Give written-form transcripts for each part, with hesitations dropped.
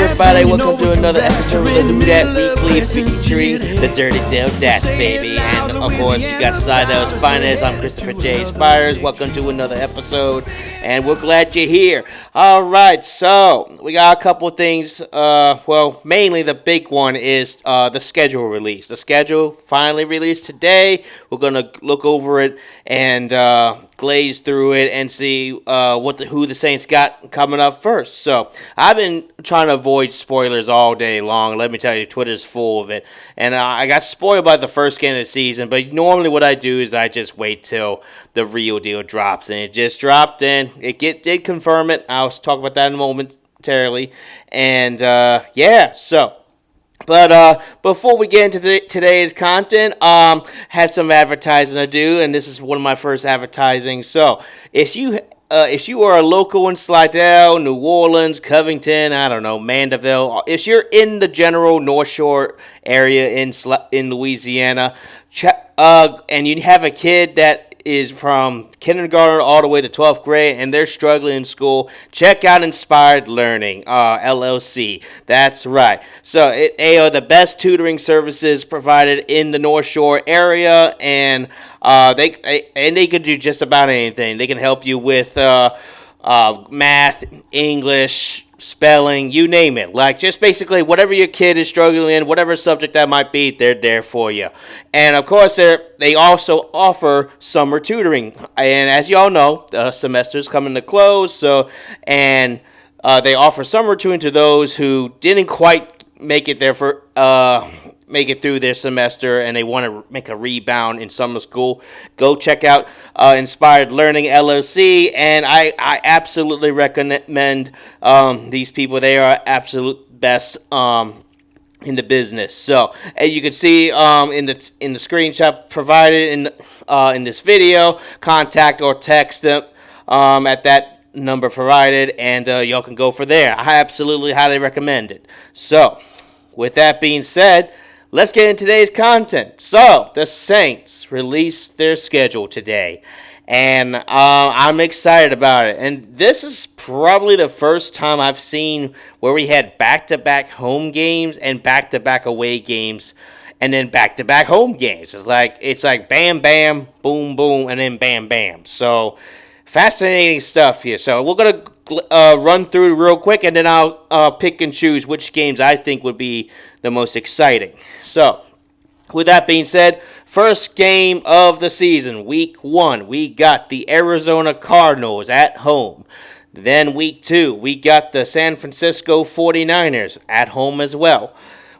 everybody? Welcome to another episode of the Who Dat Weekly featuring the Dirty Dell, baby. And of course, you got Sidel's finest. I'm Christopher J. Spires. Welcome to another episode, and we're glad you're here. All right, so we got a couple things. Mainly the big one is the schedule release. The schedule finally released today. We're gonna look over it and glaze through it and see who the Saints got coming up first. So I've been trying to avoid spoilers all day long. Let me tell you, Twitter's full of it. And I got spoiled by the first game of the season, but normally what I do is I just wait till the real deal drops. And it just dropped, and it did confirm it. I'll talk about that in a momentarily. And But before we get into today's content, had some advertising to do, and this is one of my first advertising. So, if you are a local in Slidell, New Orleans, Covington, I don't know, Mandeville, if you're in the general North Shore area in Louisiana, and you have a kid that is from kindergarten all the way to 12th grade, and they're struggling in school, check out Inspired Learning, LLC. That's right. So they are the best tutoring services provided in the North Shore area, and they can do just about anything. They can help you with math, English, spelling, you name it. Like, just basically whatever your kid is struggling in, whatever subject that might be, they're there for you. And of course, they also offer summer tutoring. And as you all know, the semester's coming to close, they offer summer tutoring to those who didn't quite make it through their semester and they want to make a rebound in summer school. Go check out Inspired Learning LLC, and I absolutely recommend these people. They are absolute best in the business. So, as you can see in the screenshot provided in this video, contact or text them at that number provided, and y'all can go for there. I absolutely highly recommend it. So, with that being said, let's get into today's content. So, the Saints released their schedule today, and I'm excited about it. And this is probably the first time I've seen where we had back-to-back home games and back-to-back away games, and then back-to-back home games. It's like bam, bam, boom, boom, and then bam, bam. So, fascinating stuff here. So, we're going to run through real quick, and then I'll pick and choose which games I think would be the most exciting. So, with that being said, first game of the season, week 1, we got the Arizona Cardinals at home. Then week 2, we got the San Francisco 49ers at home as well.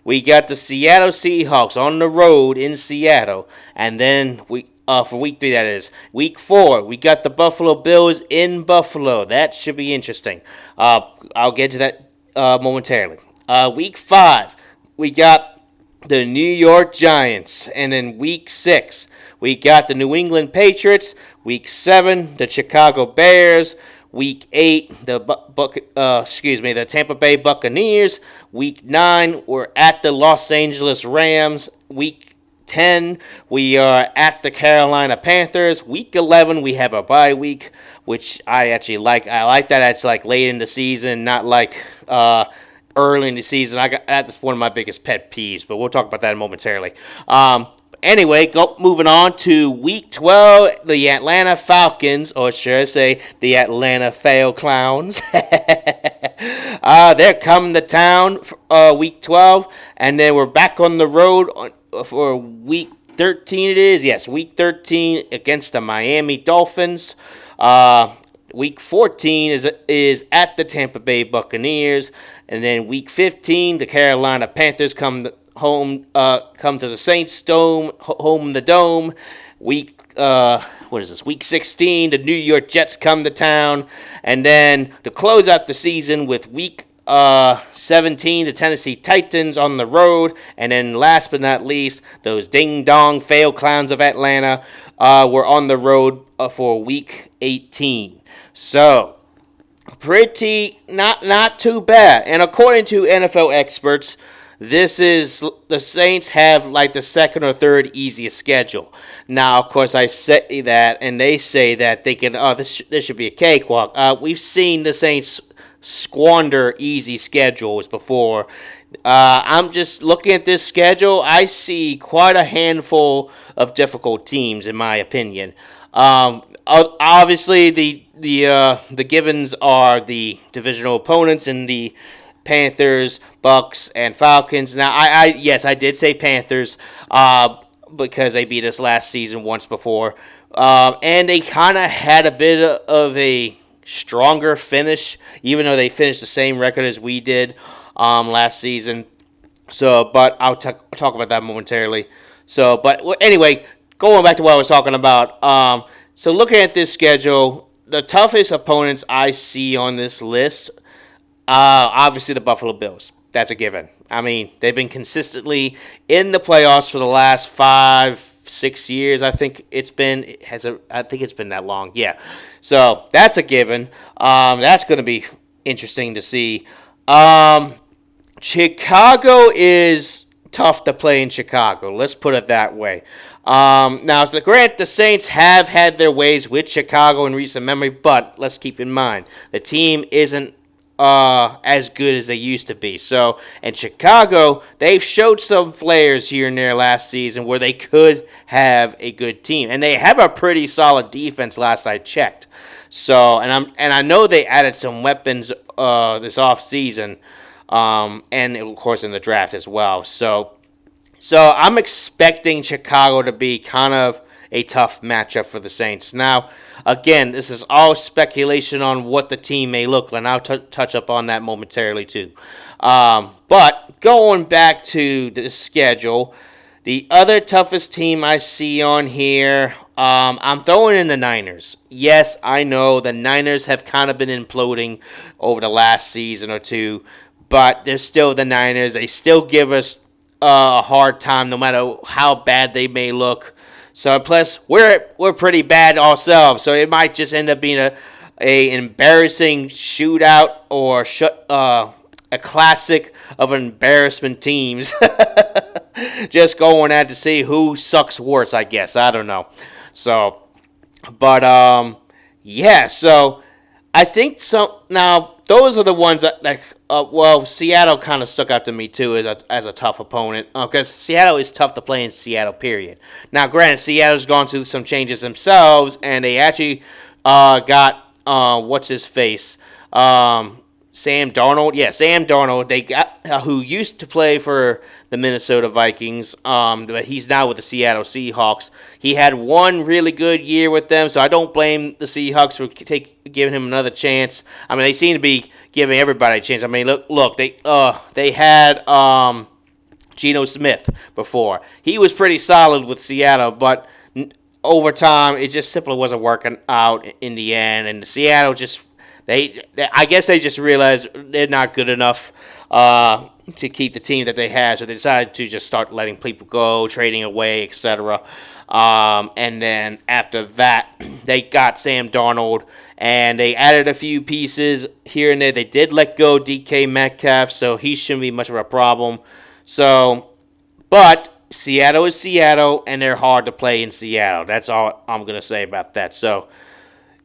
We got the Seattle Seahawks on the road in Seattle. And then for week 3, that is. Week 4, we got the Buffalo Bills in Buffalo. That should be interesting. I'll get to that momentarily. Week 5, we got the New York Giants. And in week 6, we got the New England Patriots. Week 7, the Chicago Bears. Week 8, the Tampa Bay Buccaneers. Week 9, we're at the Los Angeles Rams. Week 10, we are at the Carolina Panthers. Week 11, we have a bye week, which I actually like. I like that it's like late in the season, not like early in the season. That's one of my biggest pet peeves, but we'll talk about that momentarily. Anyway, moving on to week 12, the Atlanta Falcons, or should I say the Atlanta Fail Clowns. They're coming to town for week 12, and then we're back on the road for week 13 it is. Yes, week 13 against the Miami Dolphins. Week 14 is at the Tampa Bay Buccaneers. And then week 15, the Carolina Panthers come to the Saints Dome, home in the Dome. Week 16, the New York Jets come to town. And then to close out the season with week 17, the Tennessee Titans on the road. And then last but not least, those ding-dong fail clowns of Atlanta were on the road for week 18. So, pretty not too bad. And according to NFL experts, the Saints have like the second or third easiest schedule. Now, of course, I say that, and they say that they can. This should be a cakewalk. We've seen the Saints squander easy schedules before. I'm just looking at this schedule. I see quite a handful of difficult teams, in my opinion. Obviously, the givens are the divisional opponents in the Panthers, Bucks, and Falcons. Now, yes, I did say Panthers because they beat us last season once before, and they kind of had a bit of a stronger finish, even though they finished the same record as we did last season. So, but I'll talk about that momentarily. So, but anyway, going back to what I was talking about. So, looking at this schedule, the toughest opponents I see on this list, obviously the Buffalo Bills. That's a given. I mean, they've been consistently in the playoffs for the last 5-6 years. I think it's been that long. Yeah. So that's a given. That's going to be interesting to see. Chicago is tough to play in Chicago. Let's put it that way. Now, the Saints have had their ways with Chicago in recent memory, but let's keep in mind the team isn't as good as they used to be. So, in Chicago, they've showed some flares here and there last season where they could have a good team, and they have a pretty solid defense. Last I checked. So, and I know they added some weapons this off season, and of course in the draft as well. So I'm expecting Chicago to be kind of a tough matchup for the Saints. Now, again, this is all speculation on what the team may look like, and I'll touch up on that momentarily too. But going back to the schedule, the other toughest team I see on here, I'm throwing in the Niners. Yes, I know the Niners have kind of been imploding over the last season or two, but they're still the Niners. They still give us a hard time no matter how bad they may look. So plus we're pretty bad ourselves, so it might just end up being a embarrassing shootout or a classic of embarrassment teams. Just going at to see who sucks worse, I guess. I don't know. So, but yeah. So I think so. Now those are the ones that Seattle kind of stuck out to me too as a tough opponent because Seattle is tough to play in Seattle. Period. Now, granted, Seattle's gone through some changes themselves, and they actually got what's his face, Sam Darnold. Yeah, Sam Darnold. They got who used to play for the Minnesota Vikings, but he's now with the Seattle Seahawks. He had one really good year with them, so I don't blame the Seahawks for giving him another chance. I mean, they seem to be giving everybody a chance. I mean, look, they had Geno Smith before. He was pretty solid with Seattle, but over time, it just simply wasn't working out in the end, and Seattle just I guess they just realized they're not good enough to keep the team that they had, so they decided to just start letting people go, trading away, etc. And then after that, they got Sam Darnold, and they added a few pieces here and there. They did let go DK Metcalf, so he shouldn't be much of a problem. So, but Seattle is Seattle, and they're hard to play in Seattle. That's all I'm going to say about that. So,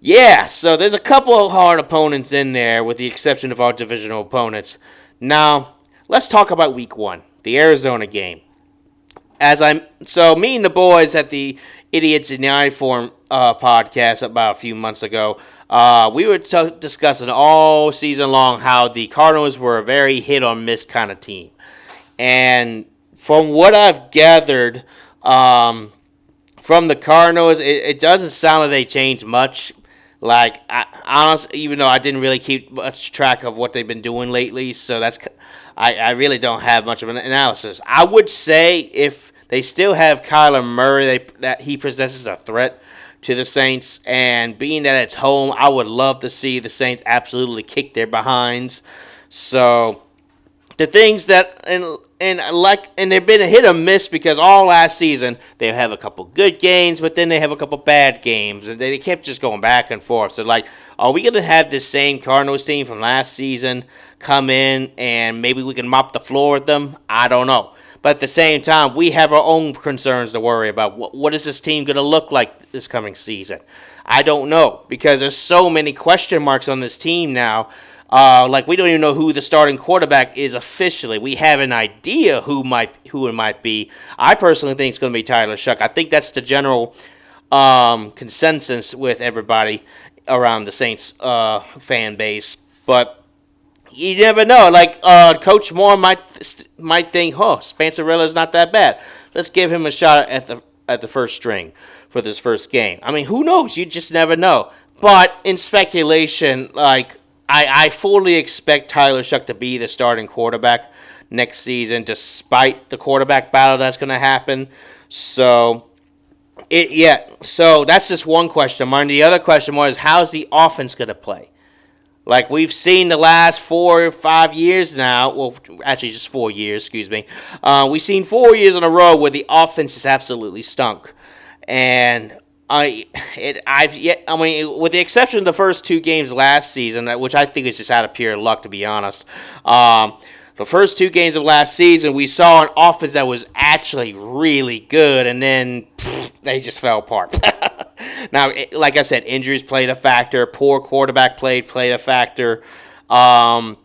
yeah, so there's a couple of hard opponents in there, with the exception of our divisional opponents. Now, let's talk about Week 1, the Arizona game. So me and the boys at the Idiots in the Uniform podcast about a few months ago, we were discussing all season long how the Cardinals were a very hit-or-miss kind of team. And from what I've gathered from the Cardinals, it doesn't sound like they changed much. Like, honestly, even though I didn't really keep much track of what they've been doing lately, so I really don't have much of an analysis. I would say if they still have Kyler Murray, that he possesses a threat to the Saints, and being that it's home, I would love to see the Saints absolutely kick their behinds. So the things that and they've been a hit or miss because all last season they have a couple good games, but then they have a couple bad games, and they kept just going back and forth. So, like, are we going to have this same Cardinals team from last season come in and maybe we can mop the floor with them? I don't know. But at the same time, we have our own concerns to worry about. What is this team going to look like this coming season? I don't know, because there's so many question marks on this team now. Like we don't even know who the starting quarterback is officially. We have an idea who it might be. I personally think it's going to be Tyler Shuck. I think that's the general consensus with everybody around the Saints fan base. But you never know. Like Coach Moore might think, "Oh, Spancerella's not that bad. Let's give him a shot at the first string for this first game." I mean, who knows? You just never know. But in speculation, like I fully expect Tyler Shuck to be the starting quarterback next season, despite the quarterback battle that's going to happen. So So that's just one question mark. The other question was, how's the offense going to play? Like we've seen the last 4 or 5 years now. Well, actually, just 4 years. Excuse me. We've seen 4 years in a row where the offense just absolutely stunk, and with the exception of the first 2 games last season, which I think is just out of pure luck, to be honest. The first 2 games of last season, we saw an offense that was actually really good, and then they just fell apart. Now, like I said, injuries played a factor. Poor quarterback played a factor. And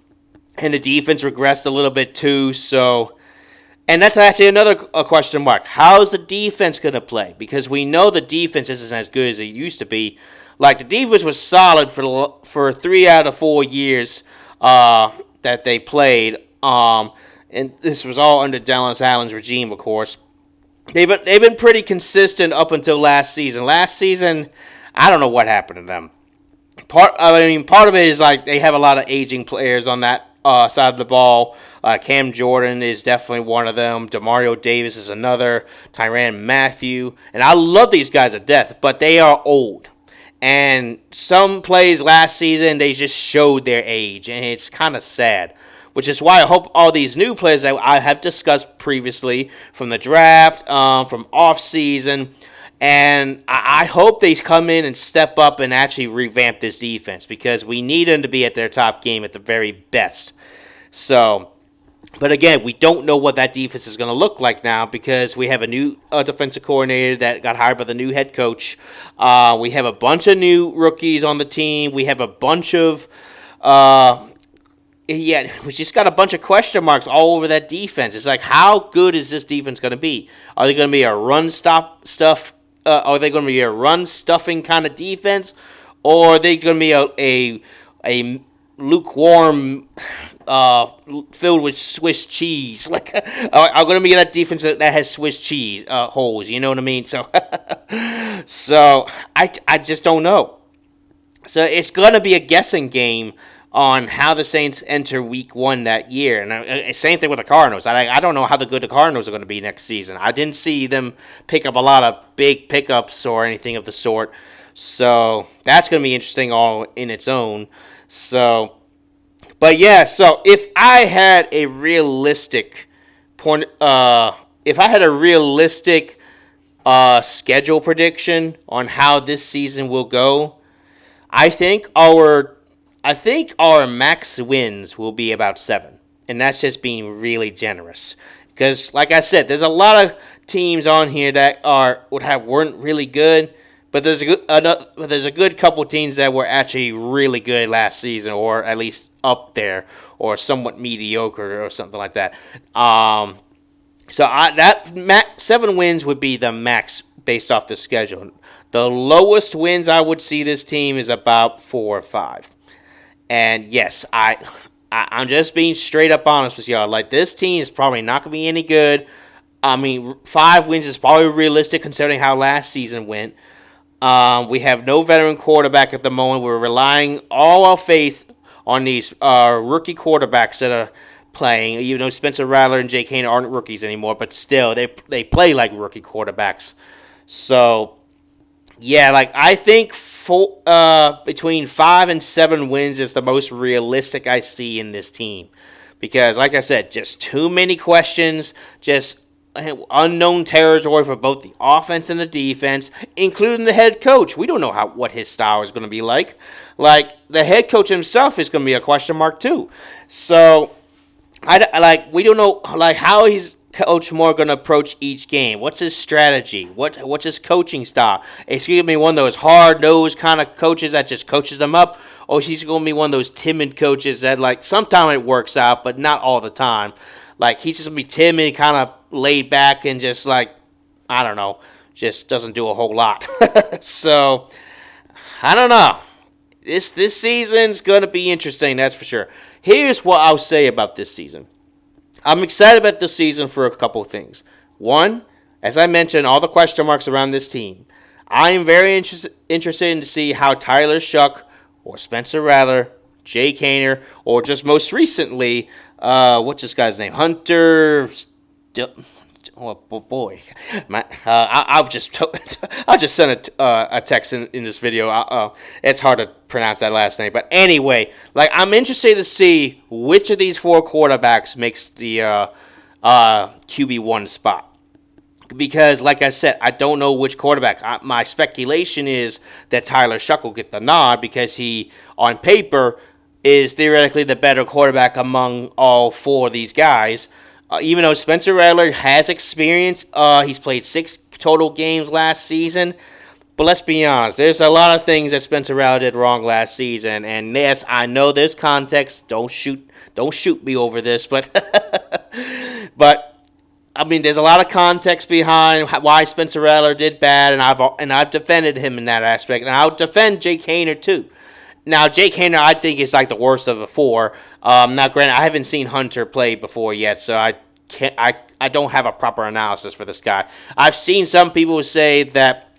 the defense regressed a little bit too. So, and that's actually another question mark. How's the defense going to play? Because we know the defense isn't as good as it used to be. Like, the defense was solid for 3 out of 4 years that they played. And this was all under Dallas Allen's regime, of course. They've been pretty consistent up until last season. Last season, I don't know what happened to them. Part of it is like they have a lot of aging players on that side of the ball. Cam Jordan is definitely one of them. Demario Davis is another. Tyrann Mathieu. And I love these guys to death, but they are old. And some plays last season, they just showed their age, and it's kind of sad. Which is why I hope all these new players that I have discussed previously from the draft, from off-season, and I hope they come in and step up and actually revamp this defense because we need them to be at their top game at the very best. So, but again, we don't know what that defense is going to look like now because we have a new defensive coordinator that got hired by the new head coach. We have a bunch of new rookies on the team. We have a bunch of... we just got a bunch of question marks all over that defense. It's like, how good is this defense going to be? Are they going to be a run Are they going to be a run stuffing kind of defense, or are they going to be a lukewarm, filled with Swiss cheese? Like, are going to be that defense that has Swiss cheese holes? You know what I mean? So, I just don't know. So it's going to be a guessing game on how the Saints enter Week 1 that year. And same thing with the Cardinals. I don't know how good the Cardinals are going to be next season. I didn't see them pick up a lot of big pickups or anything of the sort. So that's going to be interesting all in its own. So, but yeah, so if I had a realistic schedule prediction on how this season will go, I think our max wins will be about 7, and that's just being really generous. Because, like I said, there's a lot of teams on here that weren't really good, but there's a good couple teams that were actually really good last season, or at least up there, or somewhat mediocre, or something like that. So 7 wins would be the max based off the schedule. The lowest wins I would see this team is about 4 or 5. And yes, I'm just being straight up honest with y'all. Like, this team is probably not going to be any good. I mean, 5 wins is probably realistic considering how last season went. We have no veteran quarterback at the moment. We're relying all our faith on these rookie quarterbacks that are playing. Even though Spencer Rattler and Jake Haener aren't rookies anymore, but still, they play like rookie quarterbacks. So, yeah, like, I think between 5 and 7 wins is the most realistic I see in this team. Because, like I said, just too many questions, just unknown territory for both the offense and the defense, including the head coach. We don't know what his style is going to be like. Like, the head coach himself is going to be a question mark, too. So, we don't know, how he's Coach Moore going to approach each game. What's his strategy? What's his coaching style? Is he going to be one of those hard-nosed kind of coaches that just coaches them up? or he's going to be one of those timid coaches that, like, sometimes it works out, but not all the time. Like, he's just going to be timid, kind of laid back, and just, like, I don't know, just doesn't do a whole lot. So, I don't know. This season's going to be interesting, that's for sure. Here's what I'll say about this season. I'm excited about this season for a couple of things. One, as I mentioned, all the question marks around this team. I am very interested in to see how Tyler Shuck or Spencer Rattler, Jake Haener, or just most recently, what's this guy's name? Hunter. Oh boy, I'll just send a text in this video. It's hard to pronounce that last name, but anyway, like I'm interested to see which of these 4 quarterbacks makes the QB1 spot. Because, like I said, I don't know which quarterback. My speculation is that Tyler Shuck will get the nod because he, on paper, is theoretically the better quarterback among all 4 of these guys. Even though Spencer Rattler has experience, he's played 6 total games last season. But let's be honest, there's a lot of things that Spencer Rattler did wrong last season. And yes, I know there's context. Don't shoot me over this, but I mean, there's a lot of context behind why Spencer Rattler did bad, and I've defended him in that aspect, and I'll defend Jake Haener too. Now, Jake Haener, I think, is like the worst of the 4. Now, granted, I haven't seen Hunter play before yet, so I don't have a proper analysis for this guy. I've seen some people say that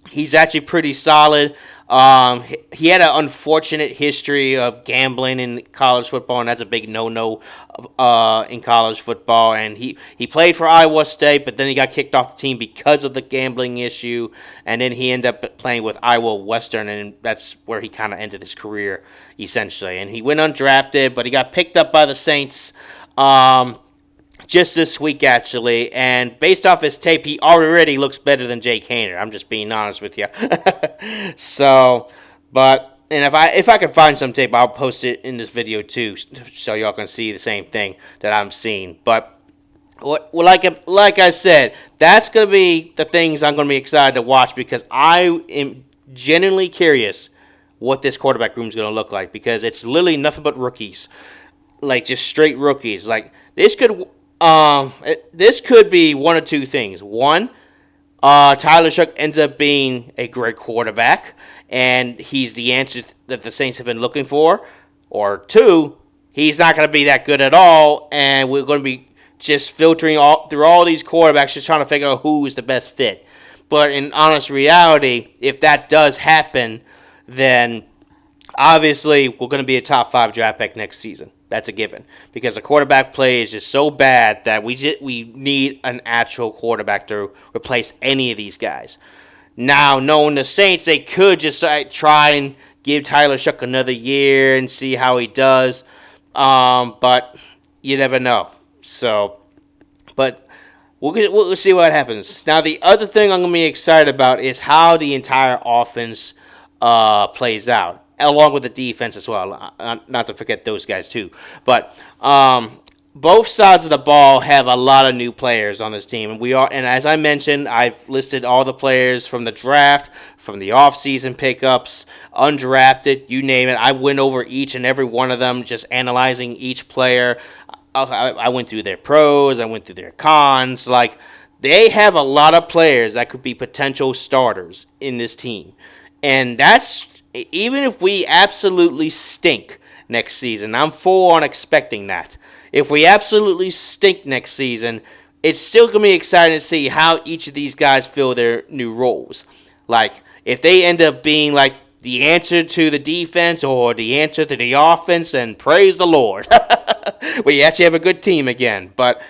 he's actually pretty solid. He had an unfortunate history of gambling in college football, and that's a big no-no in college football. And he played for Iowa State, but then he got kicked off the team because of the gambling issue. And then he ended up playing with Iowa Western, and that's where he kind of ended his career, essentially. And he went undrafted, but he got picked up by the Saints just this week, actually, and based off his tape, he already looks better than Jake Haener. I'm just being honest with you. So, and if I can find some tape, I'll post it in this video too, so y'all can see the same thing that I'm seeing. But like I said, that's gonna be the things I'm gonna be excited to watch because I am genuinely curious what this quarterback room is gonna look like because it's literally nothing but rookies, like just straight rookies. Like this could be one of 2 things. One, Tyler Shuck ends up being a great quarterback, and he's the answer that the Saints have been looking for. Or 2, he's not going to be that good at all, and we're going to be just filtering through all these quarterbacks, just trying to figure out who is the best fit. But in honest reality, if that does happen, then obviously we're going to be a top 5 draft pick next season. That's a given because the quarterback play is just so bad that we need an actual quarterback to replace any of these guys. Now, knowing the Saints, they could just try and give Tyler Shuck another year and see how he does, but you never know. So, but we'll see what happens. Now, the other thing I'm going to be excited about is how the entire offense plays out. Along with the defense as well, not to forget those guys too. But both sides of the ball have a lot of new players on this team, and as I mentioned, I've listed all the players from the draft, from the offseason pickups, undrafted, you name it. I went over each and every one of them, just analyzing each player. I went through their pros, I went through their cons. Like they have a lot of players that could be potential starters in this team, and that's. Even if we absolutely stink next season, I'm full on expecting that. If we absolutely stink next season, it's still going to be exciting to see how each of these guys fill their new roles. Like, if they end up being like the answer to the defense or the answer to the offense, then praise the Lord. We actually have a good team again. But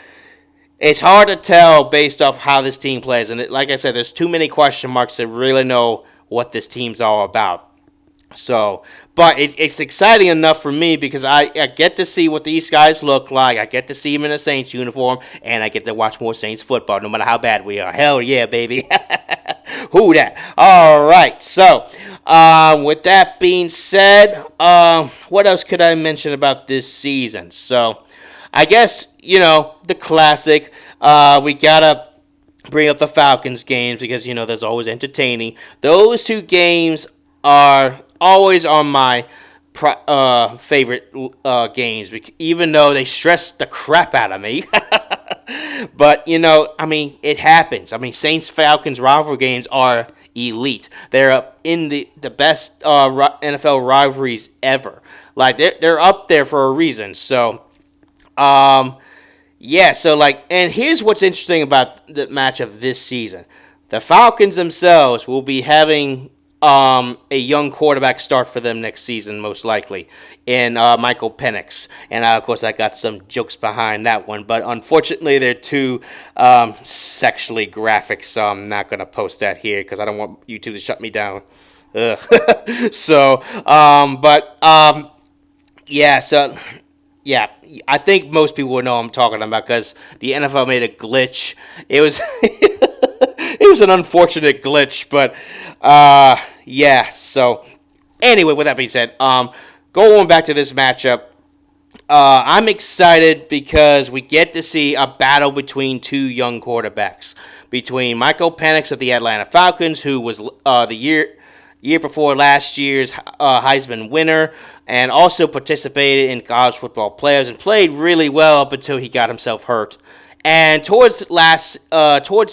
it's hard to tell based off how this team plays. And like I said, there's too many question marks to really know what this team's all about. So, but it's exciting enough for me because I get to see what these guys look like. I get to see them in a Saints uniform, and I get to watch more Saints football, no matter how bad we are. Hell yeah, baby. Who dat? All right. So, with that being said, what else could I mention about this season? So, I guess, the classic. We got to bring up the Falcons games because, there's always entertaining. Those 2 games are always on my favorite games, even though they stressed the crap out of me. But I mean, it happens. I mean, Saints Falcons rivalry games are elite. They're up in the best NFL rivalries ever. Like they're up there for a reason. So, yeah. So and here's what's interesting about the matchup this season: the Falcons themselves will be having a young quarterback start for them next season, most likely, in Michael Penix. And of course, I got some jokes behind that one, but unfortunately, they're too sexually graphic, so I'm not going to post that here because I don't want YouTube to shut me down. So, yeah, so. Yeah, I think most people would know what I'm talking about because the NFL made a glitch. It was it was an unfortunate glitch, but yeah. So anyway, with that being said, going back to this matchup, I'm excited because we get to see a battle between two young quarterbacks, between Michael Penix of the Atlanta Falcons, who was the year before last year's Heisman winner, and also participated in college football playoffs and played really well up until he got himself hurt. And towards the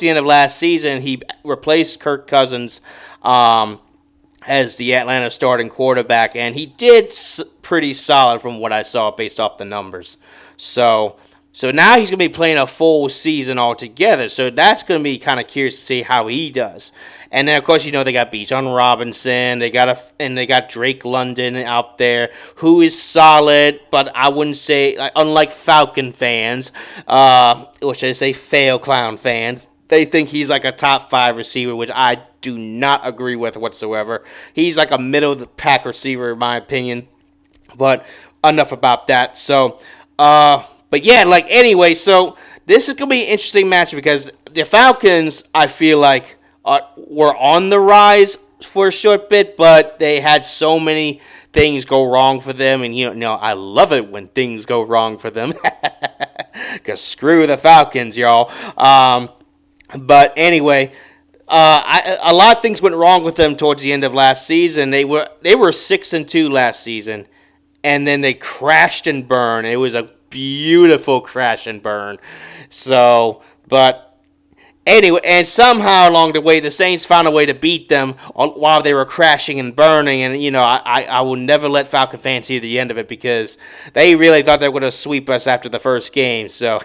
end of last season, he replaced Kirk Cousins as the Atlanta starting quarterback, and he did pretty solid from what I saw based off the numbers. So now he's going to be playing a full season altogether. So that's going to be kind of curious to see how he does. And then, of course, they got Bijan Robinson. They got Drake London out there, who is solid, but I wouldn't say, unlike Falcon fans, or should I say fail clown fans, they think he's like a top 5 receiver, which I do not agree with whatsoever. He's like a middle of the pack receiver, in my opinion. But enough about that. So, but yeah, anyway, so this is going to be an interesting match because the Falcons, I feel like, were on the rise for a short bit, but they had so many things go wrong for them, and I love it when things go wrong for them, because screw the Falcons, y'all. But anyway, a lot of things went wrong with them towards the end of last season. They were 6-2 last season, and then they crashed and burned. It was a beautiful crash and burn. So, but anyway, and somehow along the way, the Saints found a way to beat them while they were crashing and burning. And, I will never let Falcon fans hear the end of it because they really thought they were going to sweep us after the first game. So,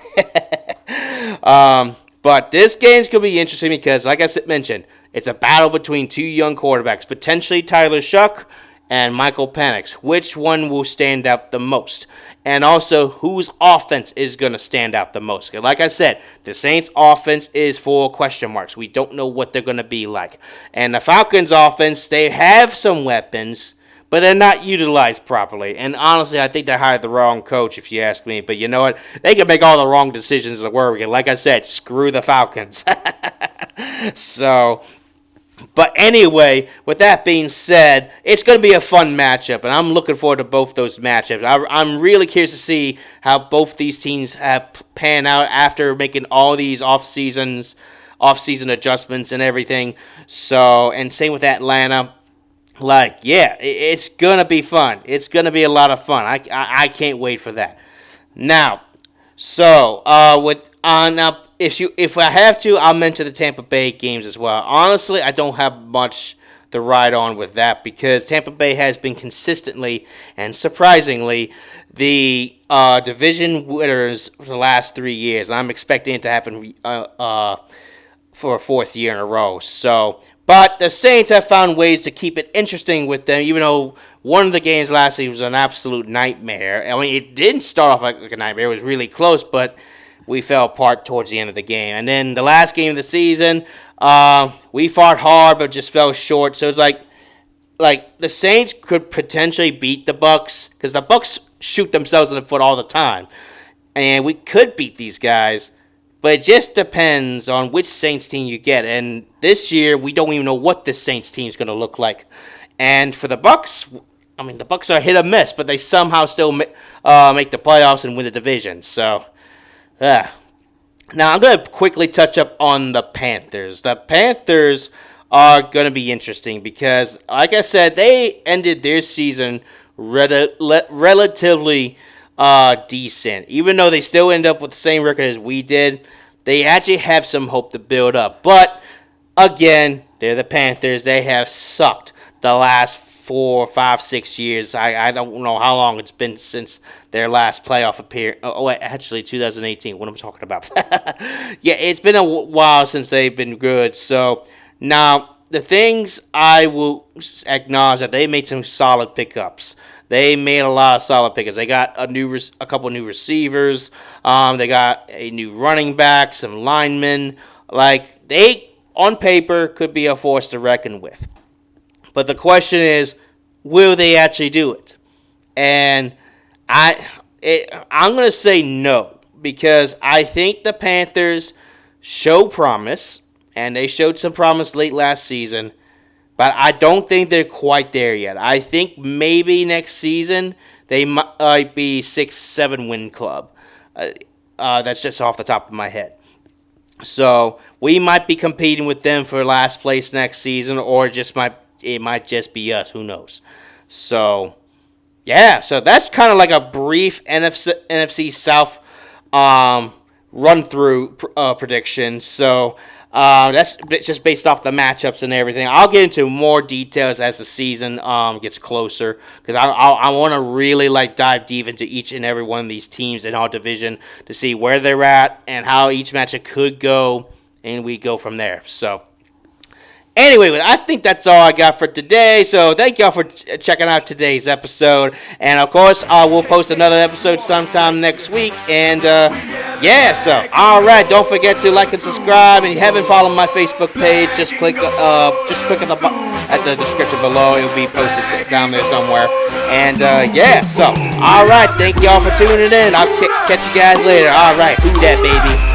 but this game's going to be interesting because, like I mentioned, it's a battle between two young quarterbacks, potentially Tyler Shuck and Michael Penix. Which one will stand out the most? And also, whose offense is going to stand out the most? Like I said, the Saints' offense is full of question marks. We don't know what they're going to be like. And the Falcons' offense, they have some weapons, but they're not utilized properly. And honestly, I think they hired the wrong coach, if you ask me. But you know what? They can make all the wrong decisions in the world. Like I said, screw the Falcons. So, but anyway, with that being said, it's going to be a fun matchup, and I'm looking forward to both those matchups. I'm really curious to see how both these teams have pan out after making all these off-season adjustments and everything. So, and same with Atlanta. It's going to be fun. It's going to be a lot of fun. I can't wait for that. Now, so, if I have to, I'll mention the Tampa Bay games as well. Honestly, I don't have much to ride on with that because Tampa Bay has been consistently and surprisingly the division winners for the last 3 years. And I'm expecting it to happen for a 4th year in a row. So, but the Saints have found ways to keep it interesting with them, even though one of the games last season was an absolute nightmare. I mean, it didn't start off like a nightmare. It was really close, but we fell apart towards the end of the game. And then the last game of the season, we fought hard but just fell short. So it's like the Saints could potentially beat the Bucs because the Bucs shoot themselves in the foot all the time. And we could beat these guys, but it just depends on which Saints team you get. And this year, we don't even know what this Saints team is going to look like. And for the Bucs, I mean, the Bucs are hit or miss, but they somehow still make the playoffs and win the division. So, now I'm going to quickly touch up on the Panthers. The Panthers are going to be interesting because, like I said, they ended their season relatively decent. Even though they still end up with the same record as we did, they actually have some hope to build up. But again, they're the Panthers. They have sucked the last 4, 5, 6 years. I don't know how long it's been since their last playoff appearance. Oh, wait, actually, 2018. What am I talking about? Yeah, it's been a while since they've been good. So now the things I will acknowledge that they made some solid pickups. They made a lot of solid pickups. They got a couple new receivers. They got a new running back, some linemen. Like, they, on paper, could be a force to reckon with. But the question is, will they actually do it? And I'm going to say no, because I think the Panthers show promise, and they showed some promise late last season, but I don't think they're quite there yet. I think maybe next season they might be 6-7 win club. That's just off the top of my head. So we might be competing with them for last place next season, or it might just be us. Who knows? So yeah, so that's kind of like a brief NFC South run through prediction. So that's just based off the matchups and everything. I'll get into more details as the season gets closer, because I want to really dive deep into each and every one of these teams in our division to see where they're at and how each matchup could go, and we go from there. So anyway, I think that's all I got for today. So thank y'all for checking out today's episode. And of course, we'll post another episode sometime next week. And yeah, so alright, don't forget to like and subscribe. And if you haven't followed my Facebook page, just click at the description below. It will be posted down there somewhere. And yeah, so alright, thank y'all for tuning in. I'll catch you guys later. Alright, who dat, baby?